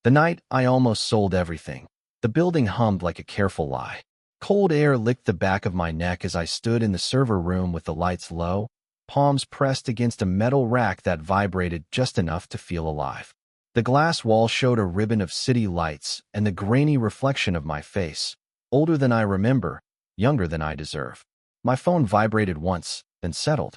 The night I almost sold everything. The building hummed like a careful lie. Cold air licked the back of my neck as I stood in the server room with the lights low, palms pressed against a metal rack that vibrated just enough to feel alive. The glass wall showed a ribbon of city lights and the grainy reflection of my face, older than I remember, younger than I deserve. My phone vibrated once, then settled.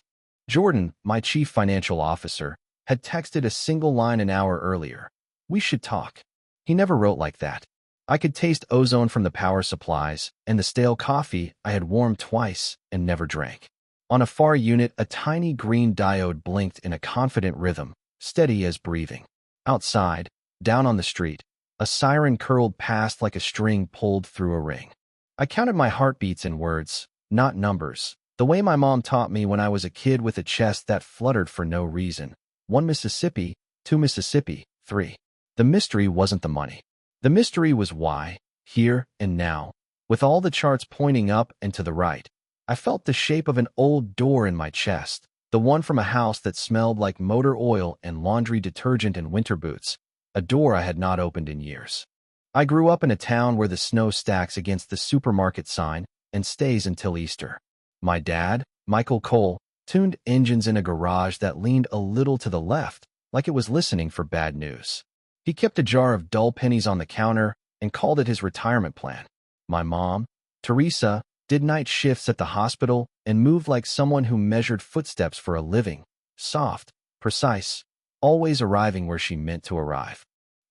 Jordan, my chief financial officer, had texted a single line an hour earlier. "We should talk." He never wrote like that. I could taste ozone from the power supplies and the stale coffee I had warmed twice and never drank. On a far unit, a tiny green diode blinked in a confident rhythm, steady as breathing. Outside, down on the street, a siren curled past like a string pulled through a ring. I counted my heartbeats in words, not numbers, the way my mom taught me when I was a kid with a chest that fluttered for no reason. 1 Mississippi, 2 Mississippi, 3. The mystery wasn't the money. The mystery was why, here and now, with all the charts pointing up and to the right, I felt the shape of an old door in my chest, the one from a house that smelled like motor oil and laundry detergent and winter boots, a door I had not opened in years. I grew up in a town where the snow stacks against the supermarket sign and stays until Easter. My dad, Michael Cole, tuned engines in a garage that leaned a little to the left, like it was listening for bad news. He kept a jar of dull pennies on the counter and called it his retirement plan. My mom, Teresa, did night shifts at the hospital and moved like someone who measured footsteps for a living, soft, precise, always arriving where she meant to arrive.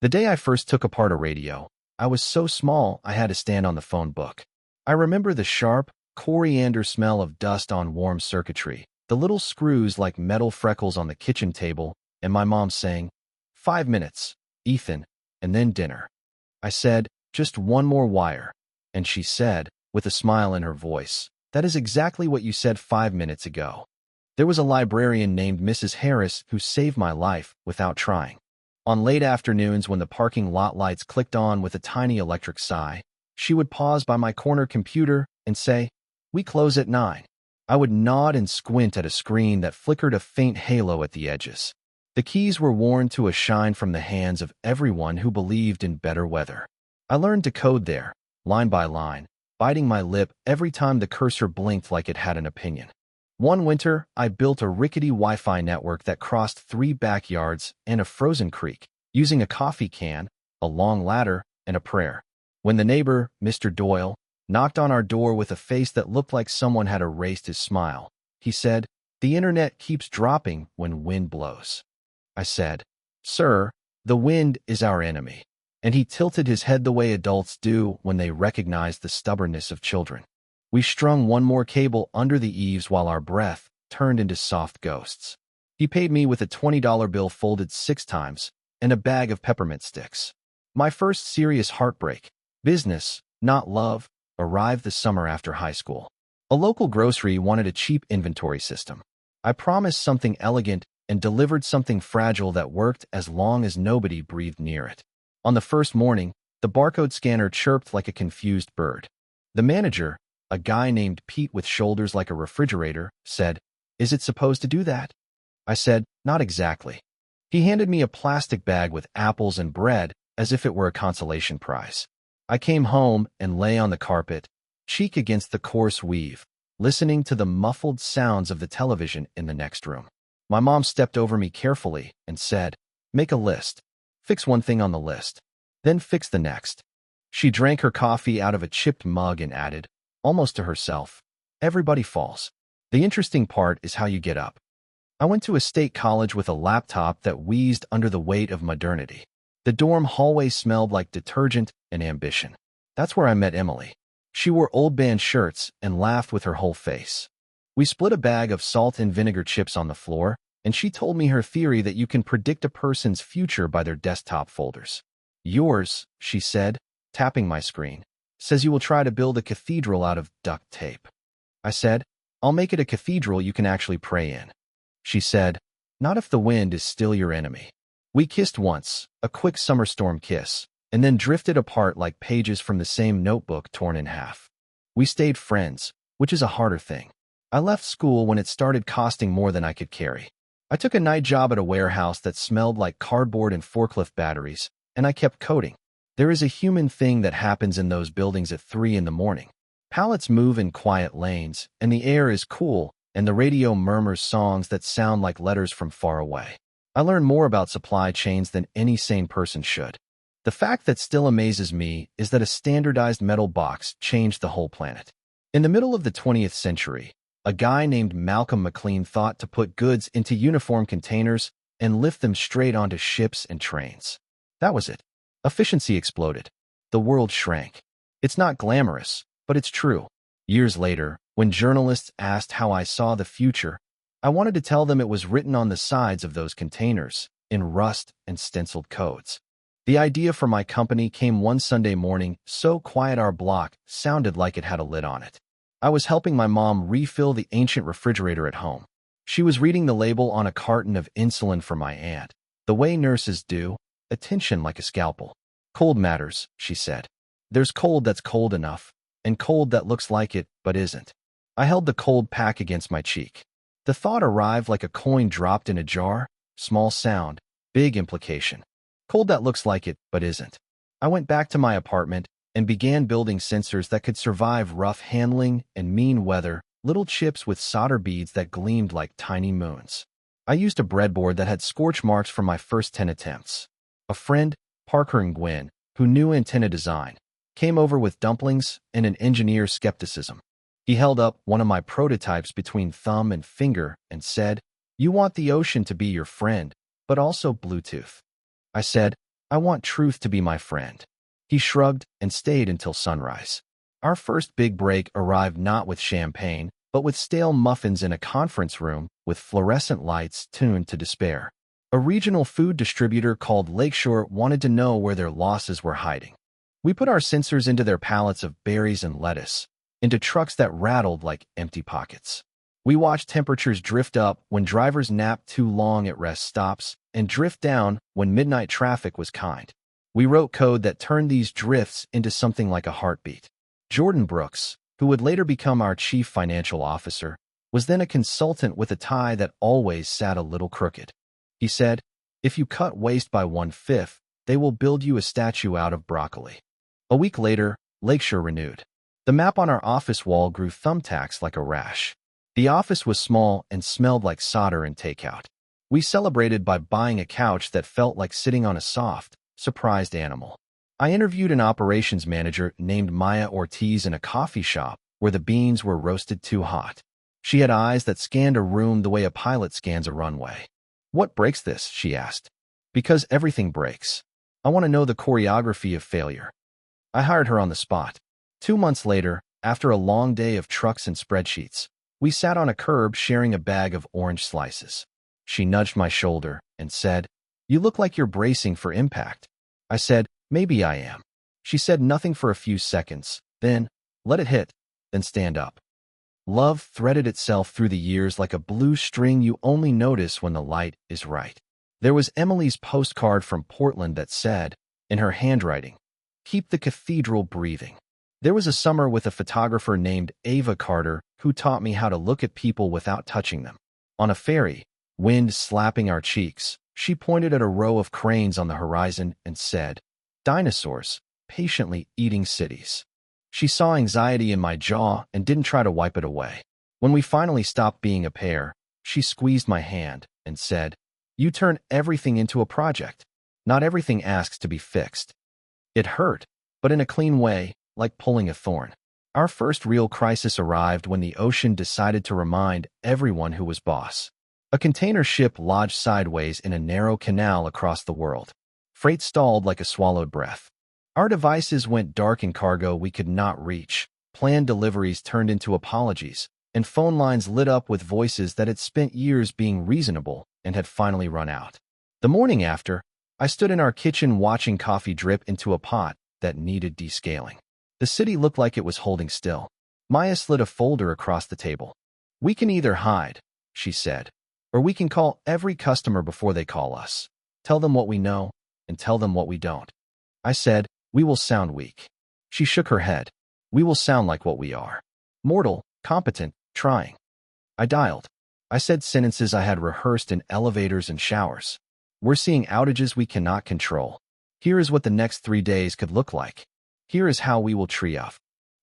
The day I first took apart a radio, I was so small I had to stand on the phone book. I remember the sharp, coriander smell of dust on warm circuitry, the little screws like metal freckles on the kitchen table, and my mom saying, "5 minutes, Ethan, and then dinner." I said, "Just one more wire." And she said, with a smile in her voice, "That is exactly what you said 5 minutes ago." There was a librarian named Mrs. Harris who saved my life without trying. On late afternoons when the parking lot lights clicked on with a tiny electric sigh, she would pause by my corner computer and say, "We close at 9. I would nod and squint at a screen that flickered a faint halo at the edges. The keys were worn to a shine from the hands of everyone who believed in better weather. I learned to code there, line by line, biting my lip every time the cursor blinked like it had an opinion. One winter, I built a rickety Wi-Fi network that crossed 3 backyards and a frozen creek, using a coffee can, a long ladder, and a prayer. When the neighbor, Mr. Doyle, knocked on our door with a face that looked like someone had erased his smile, he said, "The internet keeps dropping when wind blows." I said, "Sir, the wind is our enemy." And he tilted his head the way adults do when they recognize the stubbornness of children. We strung one more cable under the eaves while our breath turned into soft ghosts. He paid me with a $20 bill folded 6 times and a bag of peppermint sticks. My first serious heartbreak, business, not love, arrived the summer after high school. A local grocery wanted a cheap inventory system. I promised something elegant and delivered something fragile that worked as long as nobody breathed near it. On the first morning, the barcode scanner chirped like a confused bird. The manager, a guy named Pete with shoulders like a refrigerator, said, "Is it supposed to do that?" I said, "Not exactly." He handed me a plastic bag with apples and bread as if it were a consolation prize. I came home and lay on the carpet, cheek against the coarse weave, listening to the muffled sounds of the television in the next room. My mom stepped over me carefully and said, "Make a list. Fix one thing on the list. Then fix the next." She drank her coffee out of a chipped mug and added, almost to herself, "Everybody falls. The interesting part is how you get up." I went to a state college with a laptop that wheezed under the weight of modernity. The dorm hallway smelled like detergent and ambition. That's where I met Emily. She wore old band shirts and laughed with her whole face. We split a bag of salt and vinegar chips on the floor, and she told me her theory that you can predict a person's future by their desktop folders. "Yours," she said, tapping my screen, "says you will try to build a cathedral out of duct tape." I said, "I'll make it a cathedral you can actually pray in." She said, "Not if the wind is still your enemy." We kissed once, a quick summer storm kiss, and then drifted apart like pages from the same notebook torn in half. We stayed friends, which is a harder thing. I left school when it started costing more than I could carry. I took a night job at a warehouse that smelled like cardboard and forklift batteries, and I kept coding. There is a human thing that happens in those buildings at 3 in the morning. Pallets move in quiet lanes, and the air is cool, and the radio murmurs songs that sound like letters from far away. I learned more about supply chains than any sane person should. The fact that still amazes me is that a standardized metal box changed the whole planet. In the middle of the 20th century, a guy named Malcolm McLean thought to put goods into uniform containers and lift them straight onto ships and trains. That was it. Efficiency exploded. The world shrank. It's not glamorous, but it's true. Years later, when journalists asked how I saw the future, I wanted to tell them it was written on the sides of those containers, in rust and stenciled codes. The idea for my company came one Sunday morning, so quiet our block sounded like it had a lid on it. I was helping my mom refill the ancient refrigerator at home. She was reading the label on a carton of insulin for my aunt. The way nurses do, attention like a scalpel. Cold matters, she said. There's cold that's cold enough, and cold that looks like it but isn't. I held the cold pack against my cheek. The thought arrived like a coin dropped in a jar, small sound, big implication. Cold that looks like it but isn't. I went back to my apartment and began building sensors that could survive rough handling and mean weather, little chips with solder beads that gleamed like tiny moons. I used a breadboard that had scorch marks from my first 10 attempts. A friend, Parker and Gwen, who knew antenna design, came over with dumplings and an engineer's skepticism. He held up one of my prototypes between thumb and finger and said, "You want the ocean to be your friend, but also Bluetooth." I said, "I want truth to be my friend." He shrugged and stayed until sunrise. Our first big break arrived not with champagne, but with stale muffins in a conference room with fluorescent lights tuned to despair. A regional food distributor called Lakeshore wanted to know where their losses were hiding. We put our sensors into their pallets of berries and lettuce, into trucks that rattled like empty pockets. We watched temperatures drift up when drivers napped too long at rest stops and drift down when midnight traffic was kind. We wrote code that turned these drifts into something like a heartbeat. Jordan Brooks, who would later become our chief financial officer, was then a consultant with a tie that always sat a little crooked. He said, "If you cut waste by 1/5, they will build you a statue out of broccoli." A week later, Lakeshore renewed. The map on our office wall grew thumbtacks like a rash. The office was small and smelled like solder and takeout. We celebrated by buying a couch that felt like sitting on a soft, surprised animal. I interviewed an operations manager named Maya Ortiz in a coffee shop where the beans were roasted too hot. She had eyes that scanned a room the way a pilot scans a runway. "What breaks this?" she asked. "Because everything breaks. I want to know the choreography of failure." I hired her on the spot. 2 months later, after a long day of trucks and spreadsheets, we sat on a curb sharing a bag of orange slices. She nudged my shoulder and said, "You look like you're bracing for impact." I said, "Maybe I am." She said nothing for a few seconds, then, "Let it hit, then stand up." Love threaded itself through the years like a blue string you only notice when the light is right. There was Emily's postcard from Portland that said, in her handwriting, "Keep the cathedral breathing." There was a summer with a photographer named Ava Carter who taught me how to look at people without touching them. On a ferry, wind slapping our cheeks, she pointed at a row of cranes on the horizon and said, "Dinosaurs, patiently eating cities." She saw anxiety in my jaw and didn't try to wipe it away. When we finally stopped being a pair, she squeezed my hand and said, "You turn everything into a project. Not everything asks to be fixed." It hurt, but in a clean way, like pulling a thorn. Our first real crisis arrived when the ocean decided to remind everyone who was boss. A container ship lodged sideways in a narrow canal across the world. Freight stalled like a swallowed breath. Our devices went dark in cargo we could not reach. Planned deliveries turned into apologies, and phone lines lit up with voices that had spent years being reasonable and had finally run out. The morning after, I stood in our kitchen watching coffee drip into a pot that needed descaling. The city looked like it was holding still. Maya slid a folder across the table. "We can either hide," she said, "or we can call every customer before they call us. Tell them what we know, and tell them what we don't." I said, "We will sound weak." She shook her head. "We will sound like what we are. Mortal, competent, trying." I dialed. I said sentences I had rehearsed in elevators and showers. "We're seeing outages we cannot control. Here is what the next 3 days could look like. Here is how we will triage.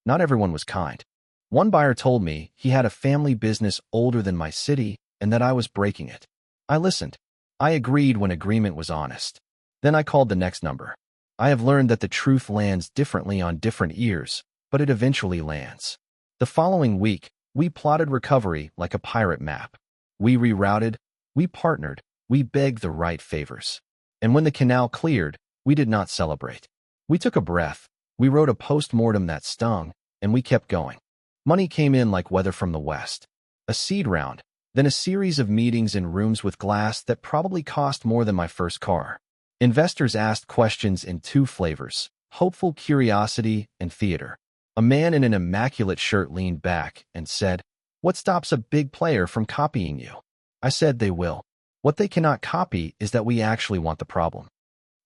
Not everyone was kind. One buyer told me he had a family business older than my city and that I was breaking it. I listened. I agreed when agreement was honest. Then I called the next number. I have learned that the truth lands differently on different ears, but it eventually lands. The following week, we plotted recovery like a pirate map. We rerouted, we partnered, we begged the right favors. And when the canal cleared, we did not celebrate. We took a breath, we wrote a post-mortem that stung, and we kept going. Money came in like weather from the west. A seed round, then a series of meetings in rooms with glass that probably cost more than my first car. Investors asked questions in two flavors: hopeful curiosity and theater. A man in an immaculate shirt leaned back and said, "What stops a big player from copying you?" I said, "They will. What they cannot copy is that we actually want the problem."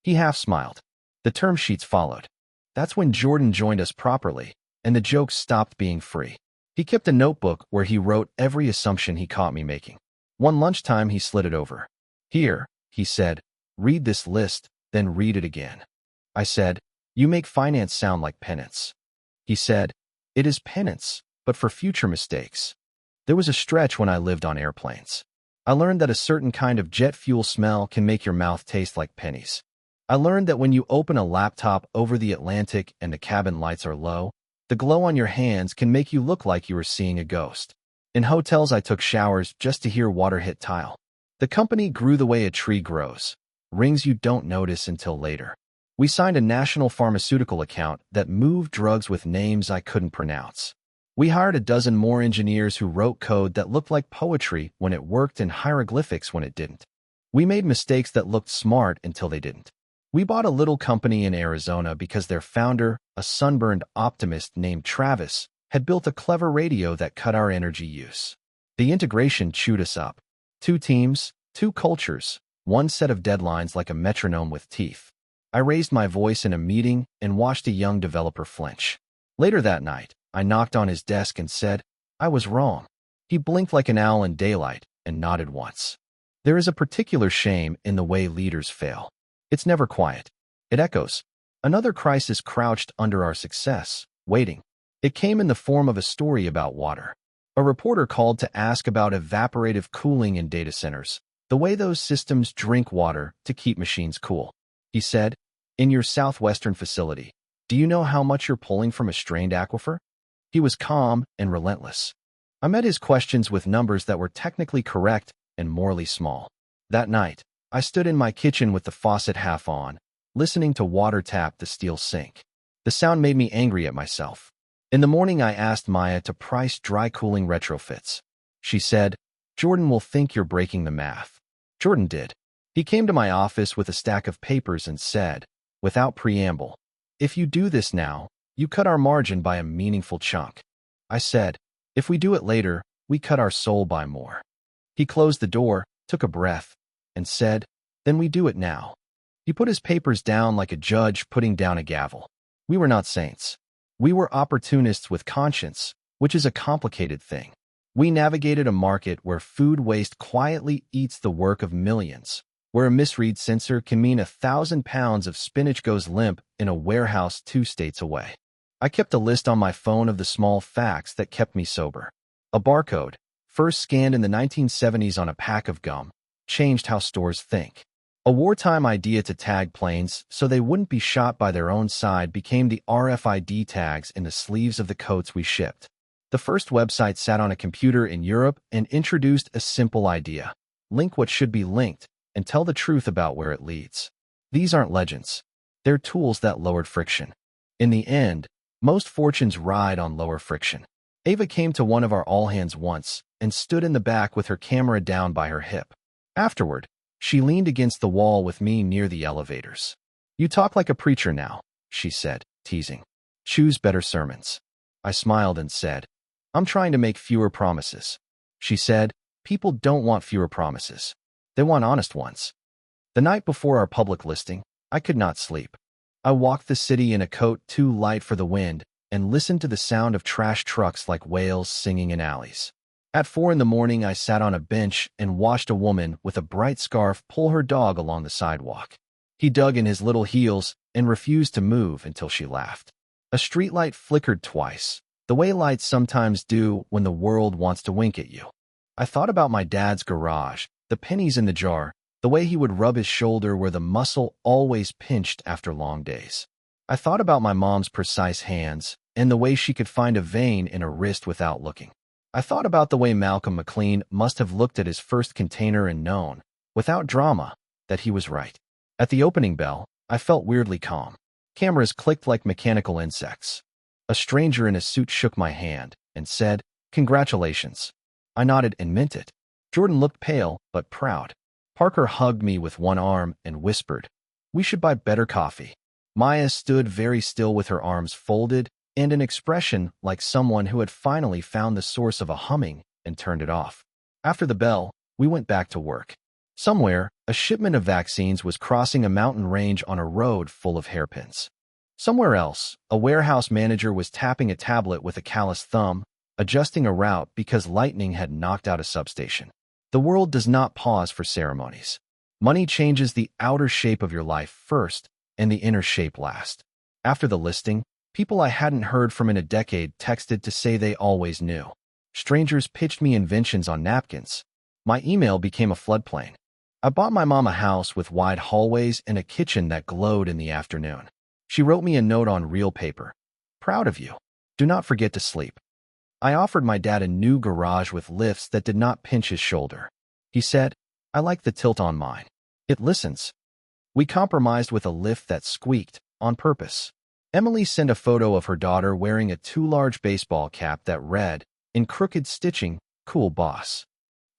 He half smiled. The term sheets followed. That's when Jordan joined us properly, and the jokes stopped being free. He kept a notebook where he wrote every assumption he caught me making. One lunchtime, he slid it over. "Here," he said, "read this list, then read it again." I said, "You make finance sound like penance." He said, "It is penance, but for future mistakes." There was a stretch when I lived on airplanes. I learned that a certain kind of jet fuel smell can make your mouth taste like pennies. I learned that when you open a laptop over the Atlantic and the cabin lights are low, the glow on your hands can make you look like you were seeing a ghost. In hotels, I took showers just to hear water hit tile. The company grew the way a tree grows. Rings you don't notice until later. We signed a national pharmaceutical account that moved drugs with names I couldn't pronounce. We hired a dozen more engineers who wrote code that looked like poetry when it worked and hieroglyphics when it didn't. We made mistakes that looked smart until they didn't. We bought a little company in Arizona because their founder, a sunburned optimist named Travis, had built a clever radio that cut our energy use. The integration chewed us up. 2 teams, 2 cultures, 1 set of deadlines like a metronome with teeth. I raised my voice in a meeting and watched a young developer flinch. Later that night, I knocked on his desk and said, "I was wrong." He blinked like an owl in daylight and nodded once. There is a particular shame in the way leaders fail. It's never quiet. It echoes. Another crisis crouched under our success, waiting. It came in the form of a story about water. A reporter called to ask about evaporative cooling in data centers, the way those systems drink water to keep machines cool. He said, "In your southwestern facility, do you know how much you're pulling from a strained aquifer?" He was calm and relentless. I met his questions with numbers that were technically correct and morally small. That night, I stood in my kitchen with the faucet half on, listening to water tap the steel sink. The sound made me angry at myself. In the morning, I asked Maya to price dry cooling retrofits. She said, "Jordan will think you're breaking the math." Jordan did. He came to my office with a stack of papers and said, without preamble, "If you do this now, you cut our margin by a meaningful chunk." I said, "If we do it later, we cut our soul by more." He closed the door, took a breath, and said, "Then we do it now." He put his papers down like a judge putting down a gavel. We were not saints. We were opportunists with conscience, which is a complicated thing. We navigated a market where food waste quietly eats the work of millions, where a misread sensor can mean 1,000 pounds of spinach goes limp in a warehouse 2 states away. I kept a list on my phone of the small facts that kept me sober. A barcode, first scanned in the 1970s on a pack of gum, changed how stores think. A wartime idea to tag planes so they wouldn't be shot by their own side became the RFID tags in the sleeves of the coats we shipped. The first website sat on a computer in Europe and introduced a simple idea: link what should be linked and tell the truth about where it leads. These aren't legends. They're tools that lowered friction. In the end, most fortunes ride on lower friction. Ava came to one of our all-hands once and stood in the back with her camera down by her hip. Afterward, she leaned against the wall with me near the elevators. "You talk like a preacher now," she said, teasing. "Choose better sermons." I smiled and said, "I'm trying to make fewer promises." She said, "People don't want fewer promises. They want honest ones." The night before our public listing, I could not sleep. I walked the city in a coat too light for the wind and listened to the sound of trash trucks like whales singing in alleys. At 4 in the morning, I sat on a bench and watched a woman with a bright scarf pull her dog along the sidewalk. He dug in his little heels and refused to move until she laughed. A streetlight flickered twice, the way lights sometimes do when the world wants to wink at you. I thought about my dad's garage, the pennies in the jar, the way he would rub his shoulder where the muscle always pinched after long days. I thought about my mom's precise hands and the way she could find a vein in a wrist without looking. I thought about the way Malcolm McLean must have looked at his first container and known, without drama, that he was right. At the opening bell, I felt weirdly calm. Cameras clicked like mechanical insects. A stranger in a suit shook my hand and said, "Congratulations." I nodded and meant it. Jordan looked pale but proud. Parker hugged me with one arm and whispered, "We should buy better coffee." Maya stood very still with her arms folded and an expression like someone who had finally found the source of a humming and turned it off. After the bell, we went back to work. Somewhere, a shipment of vaccines was crossing a mountain range on a road full of hairpins. Somewhere else, a warehouse manager was tapping a tablet with a calloused thumb, adjusting a route because lightning had knocked out a substation. The world does not pause for ceremonies. Money changes the outer shape of your life first and the inner shape last. After the listing, people I hadn't heard from in a decade texted to say they always knew. Strangers pitched me inventions on napkins. My email became a floodplain. I bought my mom a house with wide hallways and a kitchen that glowed in the afternoon. She wrote me a note on real paper. "Proud of you. Do not forget to sleep." I offered my dad a new garage with lifts that did not pinch his shoulder. He said, "I like the tilt on mine. It listens." We compromised with a lift that squeaked, on purpose. Emily sent a photo of her daughter wearing a too large baseball cap that read, in crooked stitching, "Cool boss."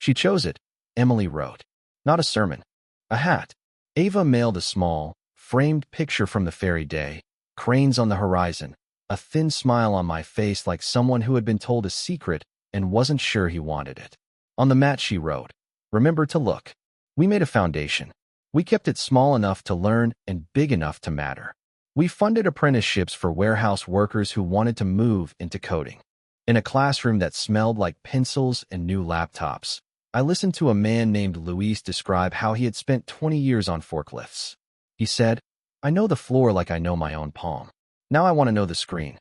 She chose it, Emily wrote. Not a sermon. A hat. Ava mailed a small, framed picture from the fairy day, cranes on the horizon, a thin smile on my face like someone who had been told a secret and wasn't sure he wanted it. On the mat she wrote, "Remember to look." We made a foundation. We kept it small enough to learn and big enough to matter. We funded apprenticeships for warehouse workers who wanted to move into coding. In a classroom that smelled like pencils and new laptops, I listened to a man named Luis describe how he had spent 20 years on forklifts. He said, "I know the floor like I know my own palm. Now I want to know the screen."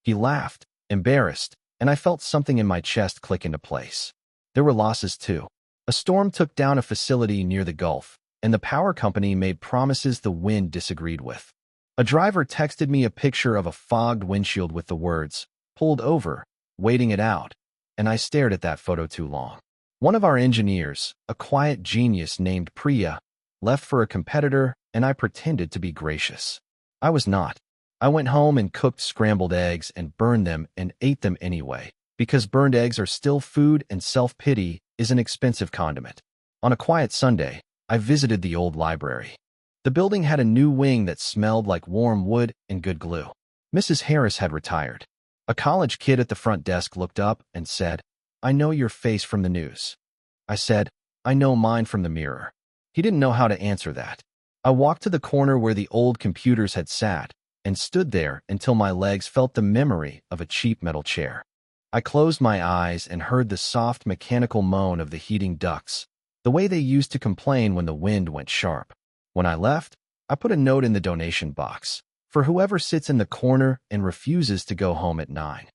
He laughed, embarrassed, and I felt something in my chest click into place. There were losses too. A storm took down a facility near the Gulf, and the power company made promises the wind disagreed with. A driver texted me a picture of a fogged windshield with the words, "Pulled over, waiting it out," and I stared at that photo too long. One of our engineers, a quiet genius named Priya, left for a competitor, and I pretended to be gracious. I was not. I went home and cooked scrambled eggs and burned them and ate them anyway, because burned eggs are still food and self-pity is an expensive condiment. On a quiet Sunday, I visited the old library. The building had a new wing that smelled like warm wood and good glue. Mrs. Harris had retired. A college kid at the front desk looked up and said, "I know your face from the news." I said, "I know mine from the mirror." He didn't know how to answer that. I walked to the corner where the old computers had sat and stood there until my legs felt the memory of a cheap metal chair. I closed my eyes and heard the soft mechanical moan of the heating ducts, the way they used to complain when the wind went sharp. When I left, I put a note in the donation box for whoever sits in the corner and refuses to go home at 9.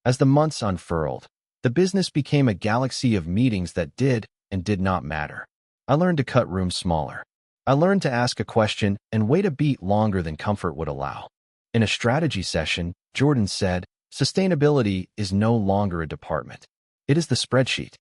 As the months unfurled, the business became a galaxy of meetings that did and did not matter. I learned to cut rooms smaller. I learned to ask a question and wait a beat longer than comfort would allow. In a strategy session, Jordan said, "Sustainability is no longer a department. It is the spreadsheet."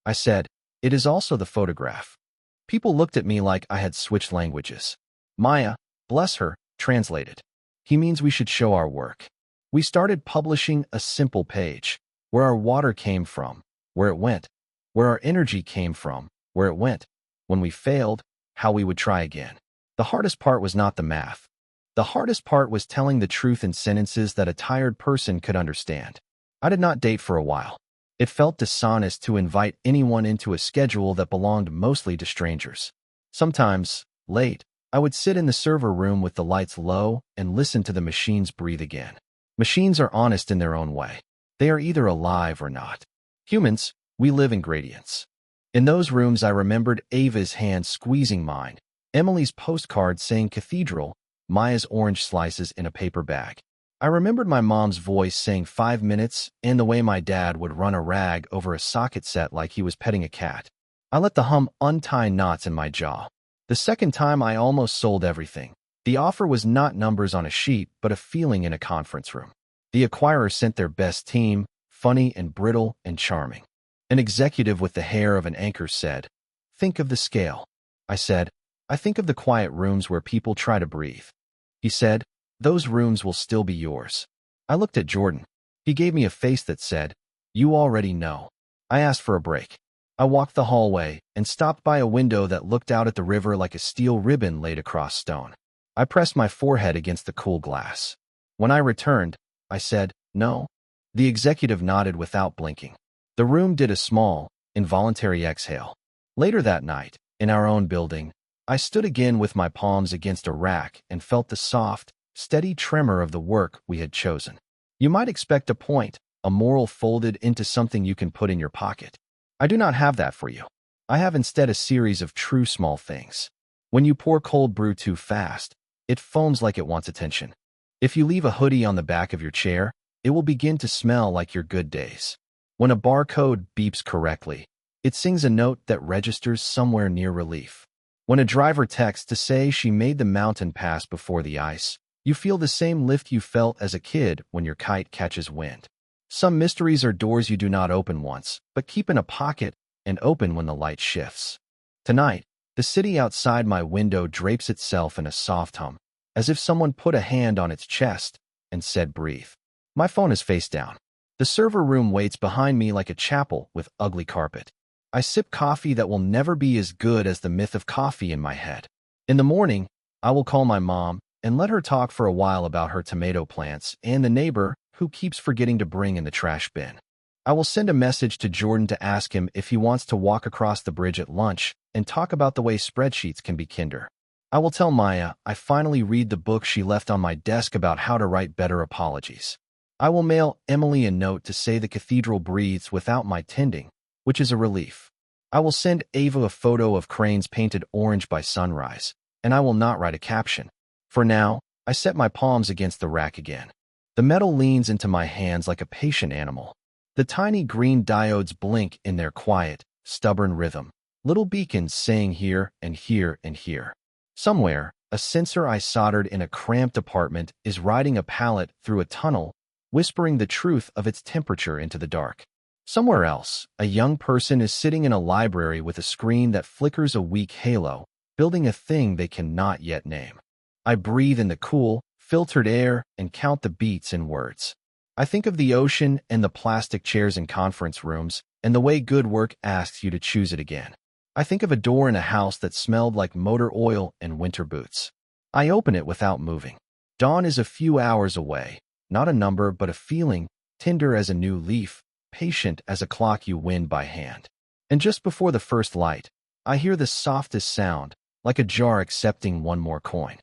I said, "It is also the photograph." People looked at me like I had switched languages. Maya, bless her, translated. "He means we should show our work." We started publishing a simple page. Where our water came from, where it went. Where our energy came from, where it went. When we failed, how we would try again. The hardest part was not the math. The hardest part was telling the truth in sentences that a tired person could understand. I did not date for a while. It felt dishonest to invite anyone into a schedule that belonged mostly to strangers. Sometimes, late, I would sit in the server room with the lights low and listen to the machines breathe again. Machines are honest in their own way. They are either alive or not. Humans, we live in gradients. In those rooms I remembered Ava's hand squeezing mine, Emily's postcard saying cathedral, Maya's orange slices in a paper bag. I remembered my mom's voice saying 5 minutes and the way my dad would run a rag over a socket set like he was petting a cat. I let the hum untie knots in my jaw. The second time I almost sold everything. The offer was not numbers on a sheet, but a feeling in a conference room. The acquirer sent their best team, funny and brittle and charming. An executive with the hair of an anchor said, "Think of the scale." I said, "I think of the quiet rooms where people try to breathe." He said, "Those rooms will still be yours." I looked at Jordan. He gave me a face that said, "You already know." I asked for a break. I walked the hallway and stopped by a window that looked out at the river like a steel ribbon laid across stone. I pressed my forehead against the cool glass. When I returned, I said, "No." The executive nodded without blinking. The room did a small, involuntary exhale. Later that night, in our own building, I stood again with my palms against a rack and felt the soft, steady tremor of the work we had chosen. You might expect a point, a moral folded into something you can put in your pocket. I do not have that for you. I have instead a series of true small things. When you pour cold brew too fast, it foams like it wants attention. If you leave a hoodie on the back of your chair, it will begin to smell like your good days. When a barcode beeps correctly, it sings a note that registers somewhere near relief. When a driver texts to say she made the mountain pass before the ice, you feel the same lift you felt as a kid when your kite catches wind. Some mysteries are doors you do not open once, but keep in a pocket and open when the light shifts. Tonight, the city outside my window drapes itself in a soft hum, as if someone put a hand on its chest and said, "Breathe." My phone is face down. The server room waits behind me like a chapel with ugly carpet. I sip coffee that will never be as good as the myth of coffee in my head. In the morning, I will call my mom and let her talk for a while about her tomato plants and the neighbor who keeps forgetting to bring in the trash bin. I will send a message to Jordan to ask him if he wants to walk across the bridge at lunch and talk about the way spreadsheets can be kinder. I will tell Maya I finally read the book she left on my desk about how to write better apologies. I will mail Emily a note to say the cathedral breathes without my tending, which is a relief. I will send Ava a photo of cranes painted orange by sunrise, and I will not write a caption. For now, I set my palms against the rack again. The metal leans into my hands like a patient animal. The tiny green diodes blink in their quiet, stubborn rhythm, little beacons saying here and here and here. Somewhere, a sensor I soldered in a cramped apartment is riding a pallet through a tunnel, whispering the truth of its temperature into the dark. Somewhere else, a young person is sitting in a library with a screen that flickers a weak halo, building a thing they cannot yet name. I breathe in the cool, filtered air and count the beats in words. I think of the ocean and the plastic chairs in conference rooms and the way good work asks you to choose it again. I think of a door in a house that smelled like motor oil and winter boots. I open it without moving. Dawn is a few hours away, not a number but a feeling, tender as a new leaf, patient as a clock you wind by hand. And just before the first light, I hear the softest sound, like a jar accepting one more coin.